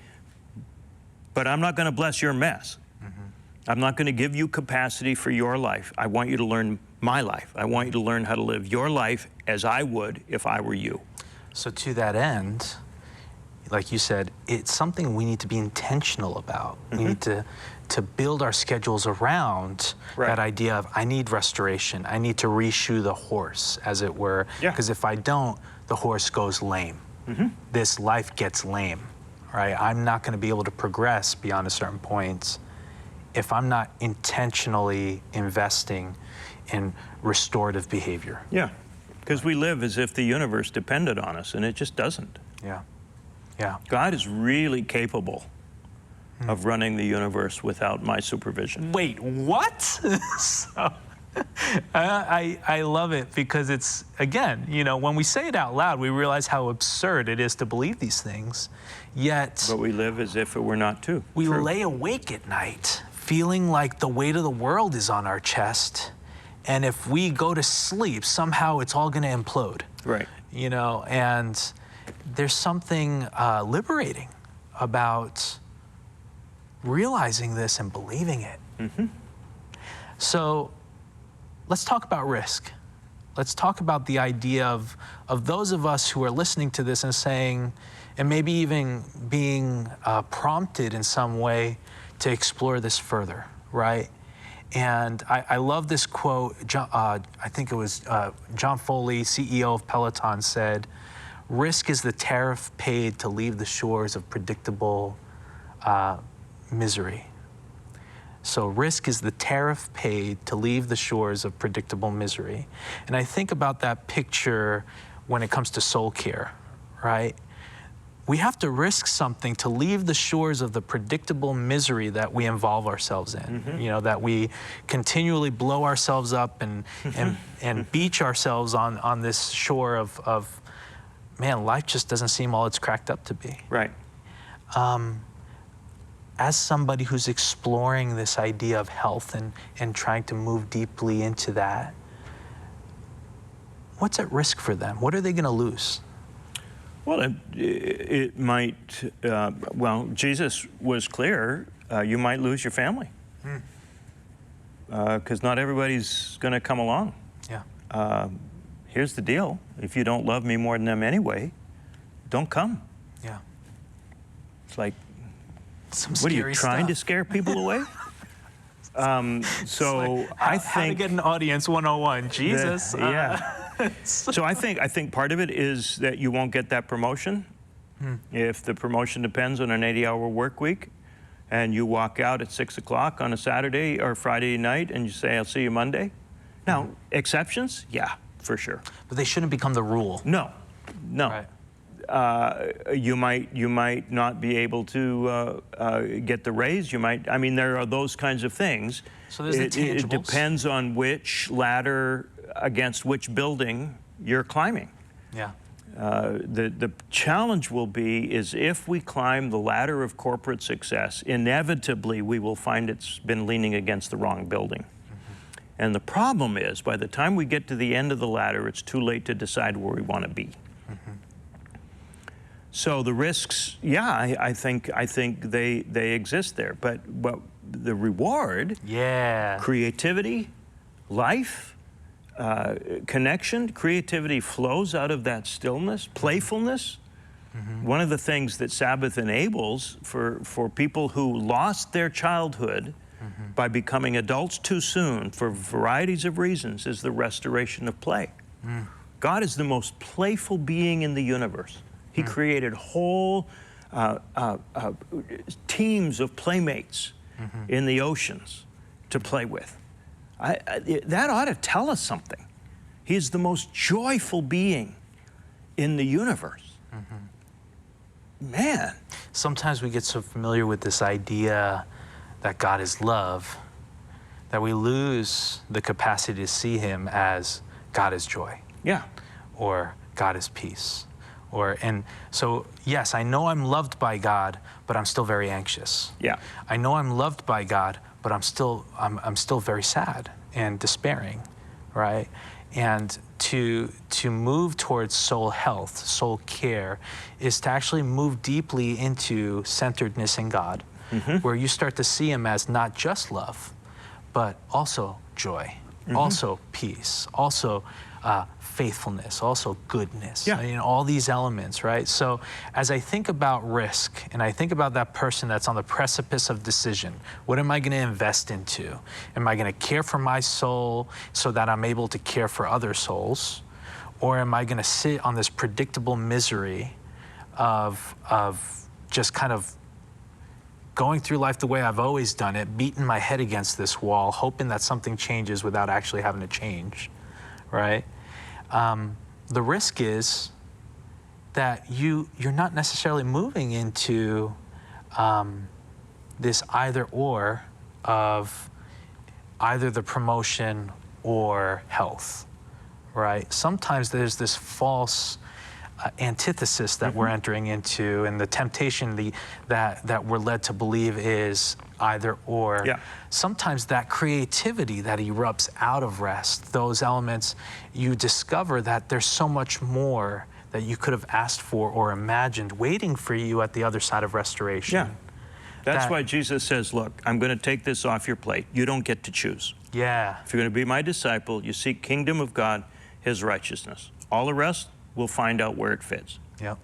Speaker 2: But I'm not going to bless your mess. I'm not going to give you capacity for your life. I want you to learn my life. I want you to learn how to live your life as I would if I were you.
Speaker 1: So to that end, like you said, it's something we need to be intentional about. We need to build our schedules around that idea of, I need restoration. I need to reshoe the horse, as it were. Because if I don't, the horse goes lame. This life gets lame, right? I'm not going to be able to progress beyond a certain point if I'm not intentionally investing in restorative behavior.
Speaker 2: Yeah, because we live as if the universe depended on us, and it just doesn't.
Speaker 1: Yeah.
Speaker 2: God is really capable of running the universe without my supervision.
Speaker 1: Wait, what? So, I love it because it's, again, you know, when we say it out loud, we realize how absurd it is to believe these things. Yet,
Speaker 2: But we live as if it were not true.
Speaker 1: we lay awake at night feeling like the weight of the world is on our chest. And if we go to sleep, somehow it's all going to implode.
Speaker 2: Right.
Speaker 1: You know, and there's something liberating about realizing this and believing it.
Speaker 2: Mm-hmm.
Speaker 1: So let's talk about risk. Let's talk about the idea of those of us who are listening to this and saying, and maybe even being prompted in some way to explore this further, right? And I love this quote. I think it was John Foley, CEO of Peloton, said, "Risk is the tariff paid to leave the shores of predictable misery." So risk is the tariff paid to leave the shores of predictable misery. And I think about that picture when it comes to soul care, right? We have to risk something to leave the shores of the predictable misery that we involve ourselves in. You know, that we continually blow ourselves up and beach ourselves on this shore of, man, life just doesn't seem all it's cracked up to be.
Speaker 2: Right.
Speaker 1: As somebody who's exploring this idea of health and trying to move deeply into that, what's at risk for them? What are they going to lose?
Speaker 2: Well, it might, well, Jesus was clear, you might lose your family. Because not everybody's going to come along.
Speaker 1: Yeah.
Speaker 2: Here's the deal. If you don't love me more than them anyway, don't come.
Speaker 1: Yeah.
Speaker 2: It's like,
Speaker 1: Some
Speaker 2: what are you,
Speaker 1: scary
Speaker 2: trying to
Speaker 1: stuff.
Speaker 2: scare people away? So
Speaker 1: Like,
Speaker 2: I
Speaker 1: how to
Speaker 2: think...
Speaker 1: get an audience 101, Jesus.
Speaker 2: Yeah. So I think part of it is that you won't get that promotion. If the promotion depends on an 80-hour work week, and you walk out at 6 o'clock on a Saturday or Friday night and you say, I'll see you Monday. Now, exceptions? Yeah, for sure.
Speaker 1: But they shouldn't become the rule.
Speaker 2: No.
Speaker 1: Right.
Speaker 2: You might not be able to get the raise. You might, I mean, there are those kinds of things.
Speaker 1: So there's the tangibles.
Speaker 2: It depends on which ladder against which building you're climbing.
Speaker 1: Yeah.
Speaker 2: The challenge will be is if we climb the ladder of corporate success, inevitably we will find it's been leaning against the wrong building. And the problem is, by the time we get to the end of the ladder, it's too late to decide where we want to be. So the risks, yeah, I think they exist there. But the reward,
Speaker 1: Yeah.
Speaker 2: creativity, life, connection, creativity flows out of that stillness, playfulness. One of the things that Sabbath enables for people who lost their childhood by becoming adults too soon for varieties of reasons is the restoration of play. God is the most playful being in the universe. He created whole teams of playmates in the oceans to play with. That ought to tell us something. He's the most joyful being in the universe. Man.
Speaker 1: Sometimes we get so familiar with this idea that God is love that we lose the capacity to see him as God is joy.
Speaker 2: Yeah. Or
Speaker 1: God is peace. And so, yes, I know I'm loved by God, but I'm still very anxious.
Speaker 2: Yeah.
Speaker 1: I know I'm loved by God, but I'm still very sad and despairing, right? And to move towards soul health, soul care, is to actually move deeply into centeredness in God, where you start to see him as not just love, but also joy, also peace, also faithfulness, also goodness, all these elements, right? So as I think about risk, and I think about that person that's on the precipice of decision, what am I going to invest into? Am I going to care for my soul so that I'm able to care for other souls? Or am I going to sit on this predictable misery of just kind of going through life the way I've always done it, beating my head against this wall, hoping that something changes without actually having to change, right? The risk is that you're not necessarily moving into this either or of either the promotion or health, right? Sometimes there's this false antithesis that we're entering into, and the temptation that we're led to believe is either or.
Speaker 2: Yeah.
Speaker 1: Sometimes that creativity that erupts out of rest, those elements, you discover that there's so much more that you could have asked for or imagined waiting for you at the other side of restoration.
Speaker 2: Yeah. That's why Jesus says, look, I'm going to take this off your plate. You don't get to choose.
Speaker 1: Yeah.
Speaker 2: If you're going to be my disciple, you seek kingdom of God, his righteousness. All the rest, we'll find out where it fits.
Speaker 1: Yep.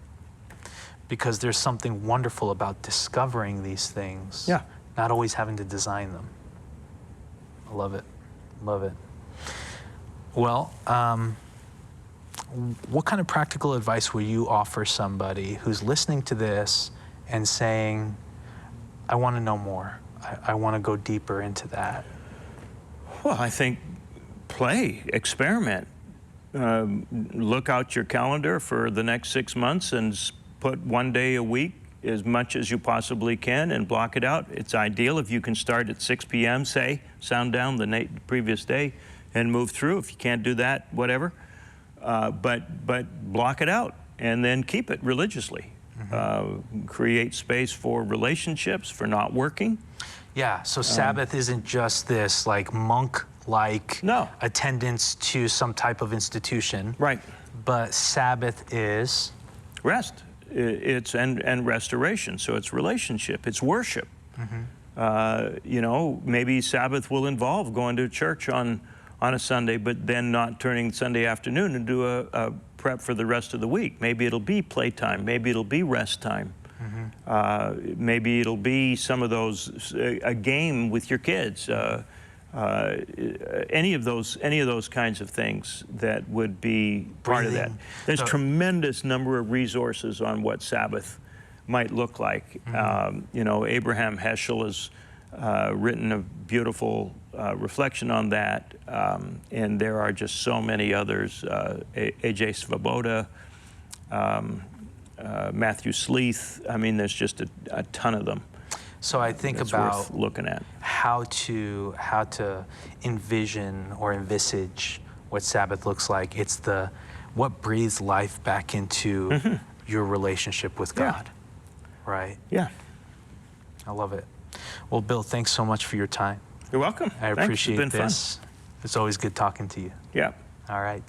Speaker 1: Because there's something wonderful about discovering these things.
Speaker 2: Yeah.
Speaker 1: Not always having to design them. I love it. Love it. Well, what kind of practical advice will you offer somebody who's listening to this and saying, I want to know more. I want to go deeper into that?
Speaker 2: Well, I think play, experiment. Look out your calendar for the next 6 months and put 1 day a week, as much as you possibly can, and block it out. It's ideal if you can start at 6 p.m., say, sound down the previous day, and move through. If you can't do that, whatever. But block it out and then keep it religiously. Create space for relationships, for not working.
Speaker 1: Yeah, so Sabbath isn't just this like monk-like attendance to some type of institution.
Speaker 2: Right.
Speaker 1: But Sabbath is?
Speaker 2: Rest. It's and restoration. So it's relationship. It's worship. You know, maybe Sabbath will involve going to church on a Sunday, but then not turning Sunday afternoon and do a prep for the rest of the week. Maybe it'll be playtime. Maybe it'll be rest time. Maybe it'll be some of those, a game with your kids. Any of those kinds of things that would be part of that. There's tremendous number of resources on what Sabbath might look like. You know, Abraham Heschel has written a beautiful reflection on that, and there are just so many others. A.J. Svoboda, Matthew Sleeth. I mean, there's just a ton of them.
Speaker 1: So I think
Speaker 2: that's
Speaker 1: about
Speaker 2: worth looking at
Speaker 1: how to envision or envisage what Sabbath looks like. It's what breathes life back into your relationship with God, right?
Speaker 2: Yeah.
Speaker 1: I love it. Well, Bill, thanks so much for your time.
Speaker 2: You're welcome.
Speaker 1: I appreciate
Speaker 2: Thanks. It's been
Speaker 1: this.
Speaker 2: fun.
Speaker 1: It's always good talking to you.
Speaker 2: Yeah.
Speaker 1: All right.